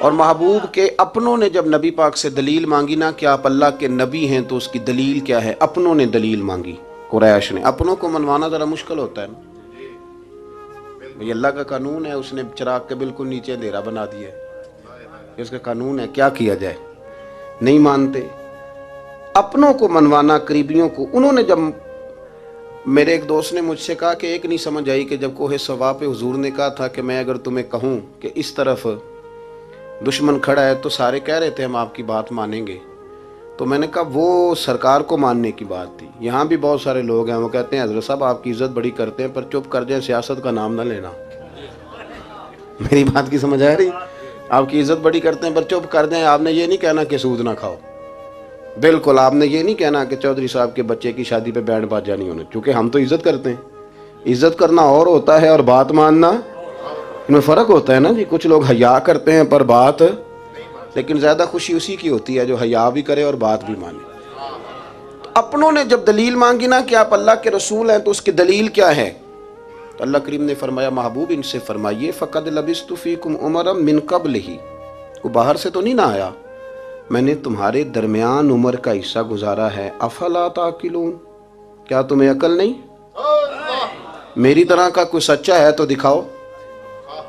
اور محبوب کے اپنوں نے جب نبی پاک سے دلیل مانگی نا کہ آپ اللہ کے نبی ہیں تو اس کی دلیل کیا ہے، اپنوں نے دلیل مانگی، قریش نے۔ اپنوں کو منوانا ذرا مشکل ہوتا ہے نا، بھئی اللہ کا قانون ہے، اس نے چراغ کے بالکل نیچے اندھیرا بنا دیا ہے، اس کا قانون ہے، کیا کیا جائے، نہیں مانتے۔ اپنوں کو منوانا، قریبیوں کو، انہوں نے جب، میرے ایک دوست نے مجھ سے کہا کہ ایک نہیں سمجھ آئی کہ جب کوہ صفا پہ حضور نے کہا تھا کہ میں اگر تمہیں کہوں کہ اس طرف دشمن کھڑا ہے تو سارے کہہ رہے تھے ہم آپ کی بات مانیں گے، تو میں نے کہا وہ سرکار کو ماننے کی بات تھی، یہاں بھی بہت سارے لوگ ہیں وہ کہتے ہیں حضرت صاحب آپ کی عزت بڑی کرتے ہیں پر چپ کر جائیں، سیاست کا نام نہ لینا۔ میری بات کی سمجھ آ رہی؟ آپ کی عزت بڑی کرتے ہیں پر چپ کر جائیں، آپ نے یہ نہیں کہنا کہ سود نہ کھاؤ، بالکل آپ نے یہ نہیں کہنا کہ چودھری صاحب کے بچے کی شادی پہ بینڈ باجا نہیں ہونا، کیونکہ ہم تو عزت کرتے ہیں۔ عزت کرنا اور ہوتا ہے اور بات ماننا ان میں فرق ہوتا ہے نا جی، کچھ لوگ حیا کرتے ہیں پر بات، لیکن زیادہ خوشی اسی کی ہوتی ہے جو حیا بھی کرے اور بات بھی مانے۔ تو اپنوں نے جب دلیل مانگی نا کہ آپ اللہ کے رسول ہیں تو اس کی دلیل کیا ہے، تو اللہ کریم نے فرمایا محبوب ان سے فرمائیے فقد لبثت فیکم عمرا من قبلہ، وہ باہر سے تو نہیں نہ آیا، میں نے تمہارے درمیان عمر کا حصہ گزارا ہے، افلا تعقلون، کیا تمہیں عقل نہیں؟ میری طرح کا کوئی سچا ہے تو دکھاؤ،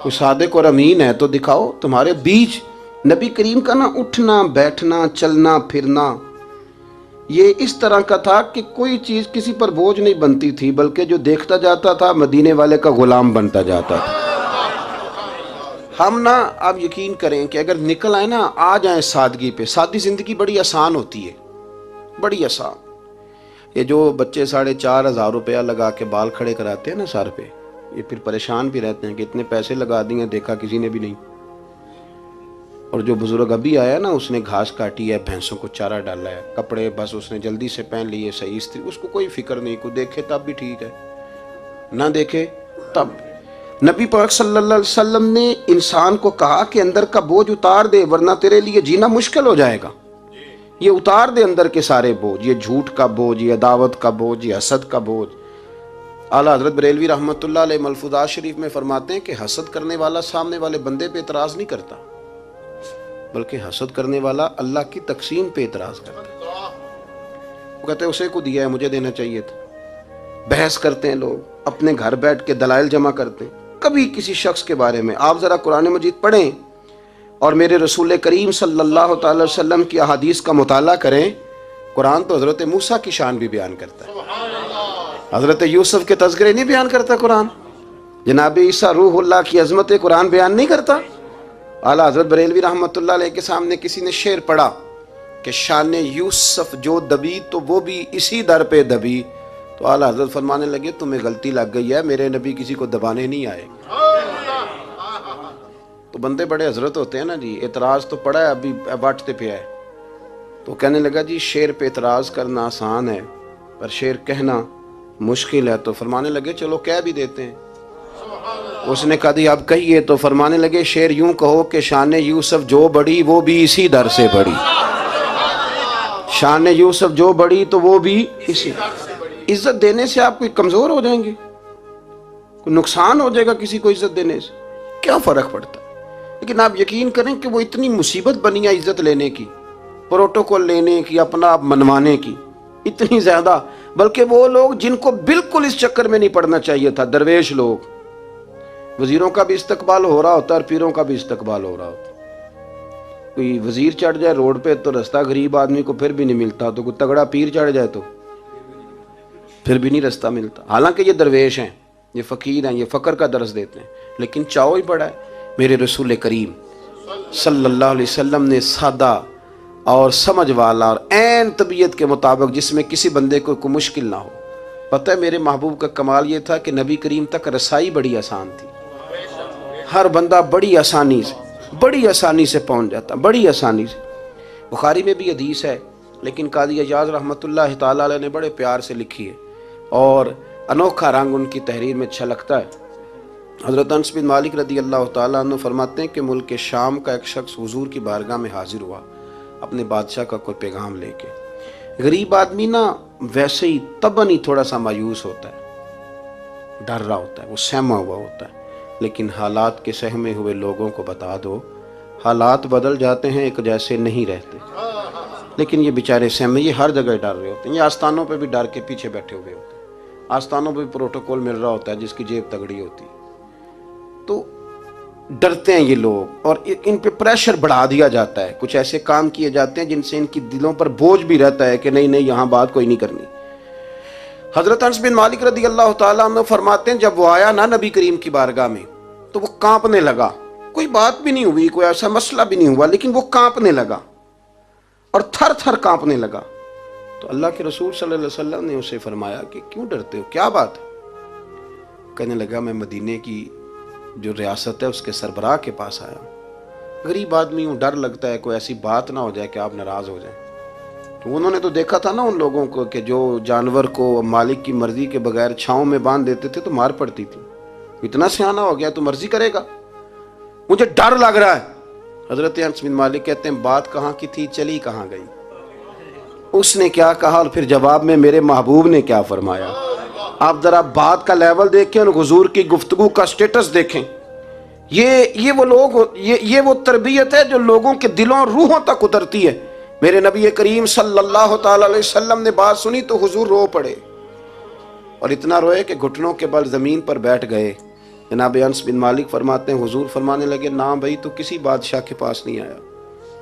کوئی صادق اور امین ہے تو دکھاؤ۔ تمہارے بیچ نبی کریم کا نا اٹھنا بیٹھنا چلنا پھرنا یہ اس طرح کا تھا کہ کوئی چیز کسی پر بوجھ نہیں بنتی تھی، بلکہ جو دیکھتا جاتا تھا مدینے والے کا غلام بنتا جاتا تھا۔ ہم نا آپ یقین کریں کہ اگر نکل آئے نا، آ جائیں سادگی پہ، سادی زندگی بڑی آسان ہوتی ہے، بڑی آسان۔ یہ جو بچے 4,500 روپیہ لگا کے بال کھڑے کراتے ہیں نا سر پہ، یہ پھر پریشان بھی رہتے ہیں کہ اتنے پیسے لگا دیے دیکھا کسی نے بھی نہیں۔ اور جو بزرگ ابھی آیا نا اس نے گھاس کاٹی ہے، بھینسوں کو چارہ ڈالا ہے، کپڑے بس اس نے جلدی سے پہن لیے صحیح استری، اس کو کوئی فکر نہیں، کوئی دیکھے تب بھی ٹھیک ہے، نہ دیکھے تب۔ نبی پاک صلی اللہ علیہ وسلم نے انسان کو کہا کہ اندر کا بوجھ اتار دے ورنہ تیرے لیے جینا مشکل ہو جائے گا، یہ اتار دے اندر کے سارے بوجھ، یہ جھوٹ کا بوجھ، یہ عداوت کا بوجھ، یہ حسد کا بوجھ۔ اعلیٰ حضرت بریلوی رحمۃ اللہ علیہ ملفوظات شریف میں فرماتے ہیں کہ حسد کرنے والا سامنے والے بندے پہ اعتراض نہیں کرتا، بلکہ حسد کرنے والا اللہ کی تقسیم پہ اعتراض کرتا ہے، وہ کہتے ہیں اسے کو دیا ہے مجھے دینا چاہیے تھا۔ بحث کرتے ہیں لوگ، اپنے گھر بیٹھ کے دلائل جمع کرتے ہیں، کبھی کسی شخص کے بارے میں آپ ذرا قرآن مجید پڑھیں اور میرے رسول کریم صلی اللہ تعالی وسلم کی احادیث کا مطالعہ کریں۔ قرآن تو حضرت موسیٰ کی شان بھی بیان کرتا ہے، حضرت یوسف کے تذکرے نہیں بیان کرتا قرآن، جناب عیسیٰ روح اللہ کی عظمت قرآن بیان نہیں کرتا۔ اعلیٰ حضرت بریلوی رحمۃ اللہ علیہ کے سامنے کسی نے شعر پڑھا کہ شان یوسف جو دبی تو وہ بھی اسی در پہ دبی، تو اعلیٰ حضرت فرمانے لگے تمہیں غلطی لگ گئی ہے، میرے نبی کسی کو دبانے نہیں آئے۔ تو بندے بڑے حضرت ہوتے ہیں نا جی، اعتراض تو پڑا ہے ابھی باٹتے پہ ہے، تو کہنے لگا جی شعر پہ اعتراض کرنا آسان ہے پر شعر کہنا مشکل ہے، تو فرمانے لگے چلو کہہ بھی دیتے ہیں۔ اس نے کہا دی اب کہیے، تو فرمانے لگے شعر یوں کہو کہ شان یوسف جو بڑی وہ بھی اسی در سے بڑی، شان یوسف جو بڑی تو وہ بھی اسی۔ عزت دینے سے آپ کوئی کمزور ہو جائیں گے، کوئی نقصان ہو جائے گا کسی کو عزت دینے سے، کیا فرق پڑتا ہے؟ لیکن آپ یقین کریں کہ وہ اتنی مصیبت بنی ہے عزت لینے کی، پروٹوکول لینے کی، اپنا آپ منوانے کی، اتنی زیادہ، بلکہ وہ لوگ جن کو بالکل اس چکر میں نہیں پڑنا چاہیے تھا، درویش لوگ، وزیروں کا بھی استقبال ہو رہا ہوتا ہے اور پیروں کا بھی استقبال ہو رہا ہوتا ہے۔ کوئی وزیر چڑھ جائے روڈ پہ تو رستہ غریب آدمی کو پھر بھی نہیں ملتا، تو کوئی تگڑا پیر چڑھ جائے تو پھر بھی نہیں رستہ ملتا، حالانکہ یہ درویش ہیں، یہ فقیر ہیں، یہ فقر کا درس دیتے ہیں، لیکن چاؤ ہی بڑا ہے۔ میرے رسول کریم صلی اللہ علیہ وسلم نے سادہ اور سمجھ والا اور عین طبیعت کے مطابق جس میں کسی بندے کو کوئی مشکل نہ ہو، پتہ ہے میرے محبوب کا کمال یہ تھا کہ نبی کریم تک رسائی بڑی آسان تھی، ہر بندہ بڑی آسانی سے پہنچ جاتا، بڑی آسانی سے۔ بخاری میں بھی حدیث ہے، لیکن قاضی اعجاز رحمۃ اللہ تعالی علیہ نے بڑے پیار سے لکھی ہے اور انوکھا رنگ ان کی تحریر میں چھلکتا ہے۔ حضرت انس بن مالک رضی اللہ تعالیٰ عنہ فرماتے ہیں کہ ملک شام کا ایک شخص حضور کی بارگاہ میں حاضر ہوا اپنے بادشاہ کا کوئی پیغام لے کے۔ غریب آدمی نا ویسے ہی طبعاً ہی تھوڑا سا مایوس ہوتا ہے، ڈر رہا ہوتا ہے، وہ سہما ہوا ہوتا ہے، لیکن حالات کے سہمے ہوئے لوگوں کو بتا دو حالات بدل جاتے ہیں، ایک جیسے نہیں رہتے. لیکن یہ بیچارے سہمے یہ ہر جگہ ڈر رہے ہوتے ہیں. یہ آستانوں پہ بھی ڈر کے پیچھے بیٹھے ہوئے ہوتے ہیں. آستانوں پہ بھی پروٹوکول مل رہا ہوتا ہے جس کی جیب تگڑی ہوتی ہے. تو ڈرتے ہیں یہ لوگ، اور ان پہ پریشر بڑھا دیا جاتا ہے. کچھ ایسے کام کیے جاتے ہیں جن سے ان کی دلوں پر بوجھ بھی رہتا ہے کہ نہیں نہیں یہاں بات کوئی نہیں کرنی. حضرت انس بن مالک رضی اللہ تعالیٰ عنہ فرماتے ہیں جب وہ آیا نا نبی کریم کی بارگاہ میں تو وہ کانپنے لگا. کوئی بات بھی نہیں ہوئی، کوئی ایسا مسئلہ بھی نہیں ہوا، لیکن وہ کانپنے لگا اور تھر تھر کانپنے لگا. تو اللہ کے رسول صلی اللہ علیہ وسلم نے اسے فرمایا کہ کیوں ڈرتے ہو، کیا بات ہے؟ کہنے لگا میں مدینے کی جو ریاست ہے اس کے سربراہ کے پاس آیا ہوں. غریب آدمی ہوں، ڈر لگتا ہے کوئی ایسی بات نہ ہو جائے کہ آپ ناراض ہو جائیں. تو انہوں نے تو دیکھا تھا نا ان لوگوں کو کہ جو جانور کو مالک کی مرضی کے بغیر چھاؤں میں باندھ دیتے تھے تو مار پڑتی تھی. اتنا سیانہ ہو گیا تو مرضی کرے گا، مجھے ڈر لگ رہا ہے. حضرت انس بن مالک کہتے ہیں بات کہاں کی تھی، چلی کہاں گئی. اس نے کیا کہا اور پھر جواب میں میرے محبوب نے کیا فرمایا. آپ ذرا بات کا لیول دیکھیں اور حضور کی گفتگو کا سٹیٹس دیکھیں. یہ وہ لوگ، یہ وہ تربیت ہے جو لوگوں کے دلوں اور روحوں تک اترتی ہے. میرے نبی کریم صلی اللہ تعالی علیہ وسلم نے بات سنی تو حضور رو پڑے، اور اتنا روئے کہ گھٹنوں کے بل زمین پر بیٹھ گئے. جناب انس بن مالک فرماتے ہیں حضور فرمانے لگے نہ بھائی تو کسی بادشاہ کے پاس نہیں آیا،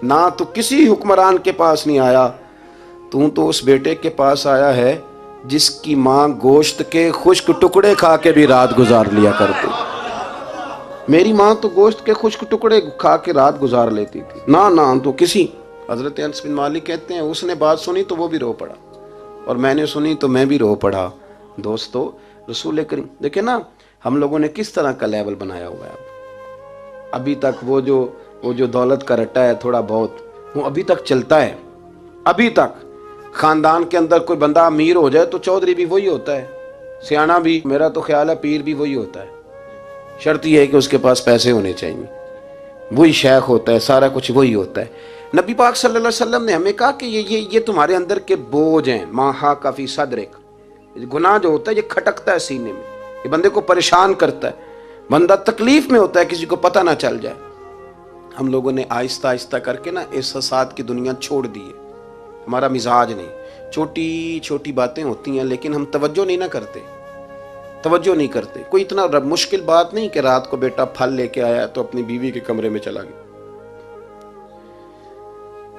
نہ تو کسی حکمران کے پاس نہیں آیا، تو اس بیٹے کے پاس آیا ہے جس کی ماں گوشت کے خشک ٹکڑے کھا کے بھی رات گزار لیا کرتی. میری ماں تو گوشت کے خشک ٹکڑے کھا کے رات گزار لیتی تھی، نہ تو کسی. حضرت انس بن مالک کہتے ہیں اس نے بات سنی تو وہ بھی رو پڑا، اور میں نے سنی تو میں بھی رو پڑا. دوستو رسول کریم دیکھیں نا ہم لوگوں نے کس طرح کا لیول بنایا ہوا ہے. ابھی تک وہ جو دولت کا رٹا ہے تھوڑا بہت وہ ابھی تک چلتا ہے. ابھی تک خاندان کے اندر کوئی بندہ امیر ہو جائے تو چودھری بھی وہی ہوتا ہے، سیانہ بھی، میرا تو خیال ہے پیر بھی وہی ہوتا ہے. شرط یہ ہے کہ اس کے پاس پیسے ہونے چاہیے. وہی شیخ ہوتا ہے، سارا کچھ وہی ہوتا ہے. نبی پاک صلی اللہ علیہ وسلم نے ہمیں کہا کہ یہ تمہارے اندر کے بوجھ ہیں. ماہا کافی صدرک، گناہ جو ہوتا ہے یہ کھٹکتا ہے سینے میں، یہ بندے کو پریشان کرتا ہے، بندہ تکلیف میں ہوتا ہے کسی کو پتہ نہ چل جائے. ہم لوگوں نے آہستہ آہستہ کر کے نا احساسات کی دنیا چھوڑ دی ہے. ہمارا مزاج نہیں، چھوٹی چھوٹی باتیں ہوتی ہیں لیکن ہم توجہ نہیں کرتے. کوئی اتنا مشکل بات نہیں کہ رات کو بیٹا پھل لے کے آیا تو اپنی بیوی کے کمرے میں چلا گیا.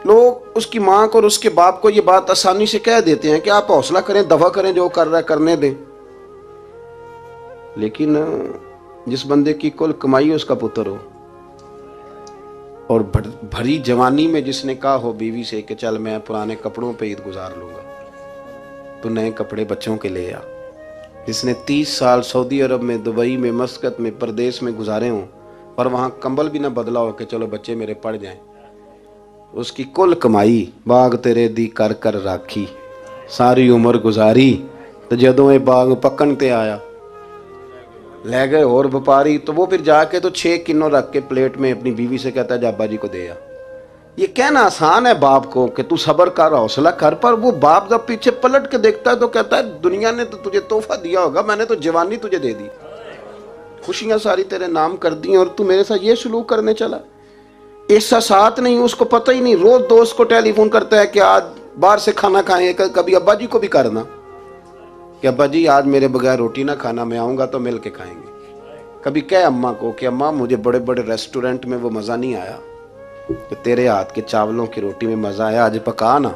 لوگ اس کی ماں کو اور اس کے باپ کو یہ بات آسانی سے کہہ دیتے ہیں کہ آپ حوصلہ کریں، دفع کریں، جو کر رہا ہے کرنے دیں. لیکن جس بندے کی کل کمائی اس کا پتر ہو، اور بھری جوانی میں جس نے کہا ہو بیوی سے کہ چل میں پرانے کپڑوں پہ عید گزار لوں گا، تو نئے کپڑے بچوں کے لے آ. جس نے 30 سال سعودی عرب میں، دبئی میں، مسقط میں، پردیس میں گزارے ہوں اور وہاں کمبل بھی نہ بدلا ہو کہ چلو بچے میرے پڑ جائیں، اس کی کل کمائی باغ تیرے دی کر کر راکھی، ساری عمر گزاری تو جدوں یہ باغ پکن تے آیا لے گئے اور وپاری. تو وہ پھر جا کے تو 6 کنوں رکھ کے پلیٹ میں اپنی بیوی سے کہتا ہے جا ابا جی کو دے آ. یہ کہنا آسان ہے باپ کو کہ تو صبر کر، حوصلہ کر، پر وہ باپ جب پیچھے پلٹ کے دیکھتا ہے تو کہتا ہے دنیا نے تو تجھے تحفہ دیا ہوگا، میں نے تو جوانی تجھے دے دی، خوشیاں ساری تیرے نام کر دی اور تو میرے ساتھ یہ سلوک کرنے چلا. احساسات نہیں، اس کو پتہ ہی نہیں. روز دوست کو ٹیلی فون کرتا ہے کہ آج باہر سے کھانا کھائیں. کبھی ابا جی کو بھی کرنا کہ ابا جی آج میرے بغیر روٹی نہ کھانا، میں آؤں گا تو مل کے کھائیں گے. کبھی کہے اماں کو کہ اماں مجھے بڑے بڑے ریسٹورنٹ میں وہ مزہ نہیں آیا کہ تیرے ہاتھ کے چاولوں کی روٹی میں مزہ آیا، آج پکا نا.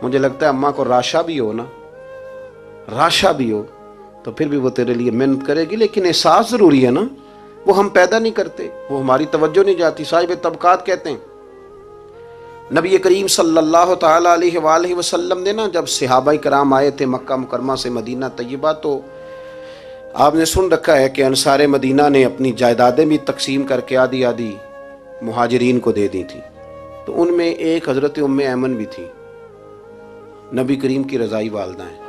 مجھے لگتا ہے اماں کو راشا بھی ہو تو پھر بھی وہ تیرے لیے محنت کرے گی. لیکن احساس ضروری ہے نا، وہ ہم پیدا نہیں کرتے، وہ ہماری توجہ نہیں جاتی. صاحب طبقات کہتے ہیں نبی کریم صلی اللہ تعالی علیہ وآلہ وسلم نے نا جب صحابہ کرام آئے تھے مکہ مکرمہ سے مدینہ طیبہ، تو آپ نے سن رکھا ہے کہ انصار مدینہ نے اپنی جائیدادیں بھی تقسیم کر کے آدھی آدھی مہاجرین کو دے دی تھی. تو ان میں ایک حضرت ام ایمن بھی تھی، نبی کریم کی رضائی والدہ ہیں.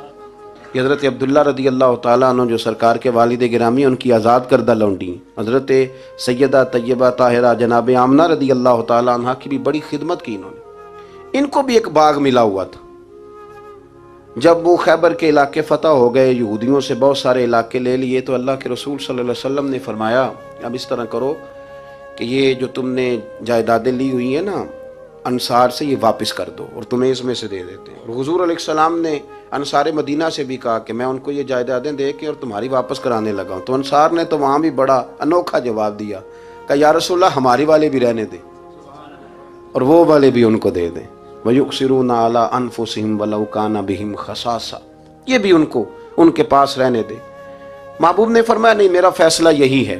یہ حضرت عبداللہ رضی اللہ تعالیٰ عنہ جو سرکار کے والد گرامی ان کی آزاد کردہ لونڈی. حضرت سیدہ طیبہ طاہرہ جناب آمنہ رضی اللہ تعالیٰ عنہ کی بھی بڑی خدمت کی انہوں نے. ان کو بھی ایک باغ ملا ہوا تھا. جب وہ خیبر کے علاقے فتح ہو گئے، یہودیوں سے بہت سارے علاقے لے لیے، تو اللہ کے رسول صلی اللہ علیہ وسلم نے فرمایا اب اس طرح کرو کہ یہ جو تم نے جائیدادیں لی ہوئی ہیں نا انصار سے، یہ واپس کر دو اور تمہیں اس میں سے دے دیتے ہیں۔ اور حضور علیہ السلام نے انصار مدینہ سے بھی کہا کہ میں ان کو یہ جائیدادیں دے کے اور تمہاری واپس کرانے لگا ہوں۔ تو انصار نے تو وہاں بھی بڑا انوکھا جواب دیا کہ یا رسول اللہ ہماری والے بھی رہنے دیں اور وہ والے بھی ان کو دے دیں۔ وَيُؤْثِرُونَ عَلَىٰ أَنفُسِهِمْ وَلَوْ كَانَ بِهِمْ خَصَاصَةٌ، یہ بھی ان کو ان کے پاس رہنے دے۔ محبوب نے فرمایا نہیں، میرا فیصلہ یہی ہے۔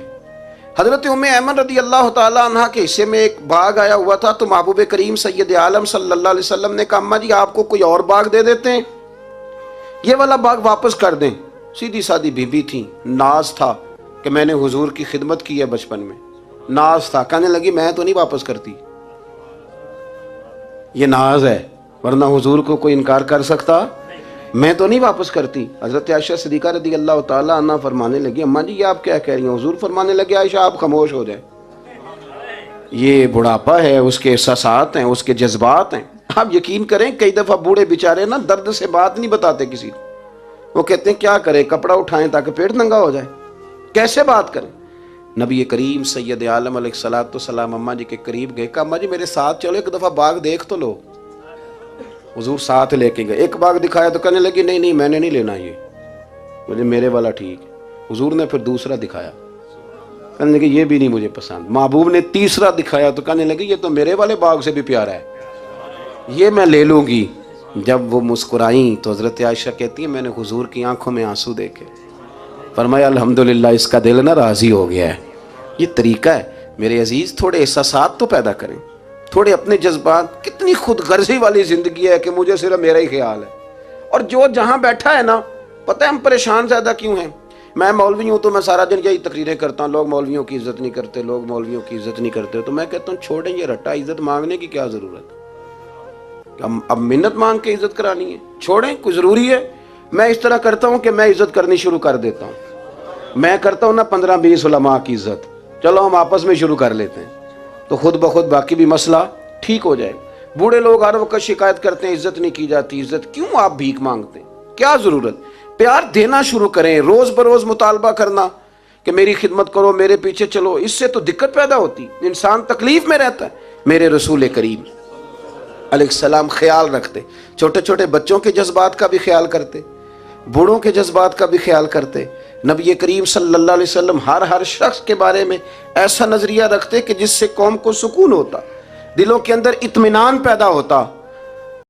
حضرت ام ایمن رضی اللہ تعالی عنہ کے حصے میں ایک باغ آیا ہوا تھا، تو محبوب کریم سید عالم صلی اللہ علیہ وسلم نے کہا اماں جی آپ کو کوئی اور باغ دے دیتے ہیں، یہ والا باغ واپس کر دیں۔ سیدھی سادی بی بی تھی، ناز تھا کہ میں نے حضور کی خدمت کی ہے بچپن میں، ناز تھا، کہنے لگی میں تو نہیں واپس کرتی، یہ ناز ہے، ورنہ حضور کو کوئی انکار کر سکتا، میں تو نہیں واپس کرتی۔ حضرت عائشہ صدیقہ رضی اللہ تعالی عنہ فرمانے لگی اماں جی یہ آپ کیا کہہ رہی ہیں؟ حضور فرمانے لگے عائشہ آپ خاموش ہو جائیں، یہ بڑھاپا ہے، اس کے احساسات ہیں، اس کے جذبات ہیں۔ آپ یقین کریں کئی دفعہ بوڑھے بیچارے نا درد سے بات نہیں بتاتے کسی کو، وہ کہتے ہیں کیا کریں، کپڑا اٹھائیں تاکہ پیٹ ننگا ہو جائے، کیسے بات کریں۔ نبی کریم سید عالم علیہ الصلوۃ والسلام اماں جی کے قریب گئے، کہا اماں جی میرے ساتھ چلو ایک دفعہ باغ دیکھ تو لو۔ حضور ساتھ لے کے گئے، ایک باغ دکھایا تو کہنے لگی نہیں نہیں میں نے نہیں لینا، یہ مجھے میرے والا ٹھیک ہے۔ حضور نے پھر دوسرا دکھایا، کہنے لگے یہ بھی نہیں مجھے پسند۔ محبوب نے تیسرا دکھایا تو کہنے لگے یہ تو میرے والے باغ سے بھی پیارا ہے، یہ میں لے لوں گی۔ جب وہ مسکرائیں تو حضرت عائشہ کہتی ہیں میں نے حضور کی آنکھوں میں آنسو دیکھے، فرمایا الحمدللہ اس کا دل نہ راضی ہو گیا ہے۔ یہ طریقہ ہے میرے عزیز، تھوڑے احساسات تو پیدا کریں، تھوڑے اپنے جذبات۔ کتنی خود غرضی والی زندگی ہے کہ مجھے صرف میرا ہی خیال ہے، اور جو جہاں بیٹھا ہے نا، پتہ ہے ہم پریشان زیادہ کیوں ہیں؟ میں مولوی ہوں تو میں سارا دن یہی تقریریں کرتا ہوں، لوگ مولویوں کی عزت نہیں کرتے، لوگ مولویوں کی عزت نہیں کرتے، تو میں کہتا ہوں چھوڑیں یہ رٹا، عزت مانگنے کی کیا ضرورت؟ اب منت مانگ کے عزت کرانی ہے؟ چھوڑیں، کوئی ضروری ہے؟ میں اس طرح کرتا ہوں کہ میں عزت کرنی شروع کر دیتا ہوں، میں کرتا ہوں نا 15-20 علماء کی عزت، چلو ہم آپس میں شروع کر لیتے ہیں، تو خود بخود باقی بھی مسئلہ ٹھیک ہو جائے۔ بوڑھے لوگ ہر وقت شکایت کرتے ہیں عزت نہیں کی جاتی، عزت کیوں آپ بھیک مانگتے ہیں؟ کیا ضرورت؟ پیار دینا شروع کریں، روز بروز مطالبہ کرنا کہ میری خدمت کرو، میرے پیچھے چلو، اس سے تو دقت پیدا ہوتی، انسان تکلیف میں رہتا ہے۔ میرے رسول کریم علیہ السلام خیال رکھتے، چھوٹے چھوٹے بچوں کے جذبات کا بھی خیال کرتے، بوڑھوں کے جذبات کا بھی خیال کرتے۔ نبی کریم صلی اللہ علیہ وسلم ہر شخص کے بارے میں ایسا نظریہ رکھتے کہ جس سے قوم کو سکون ہوتا، دلوں کے اندر اطمینان پیدا ہوتا۔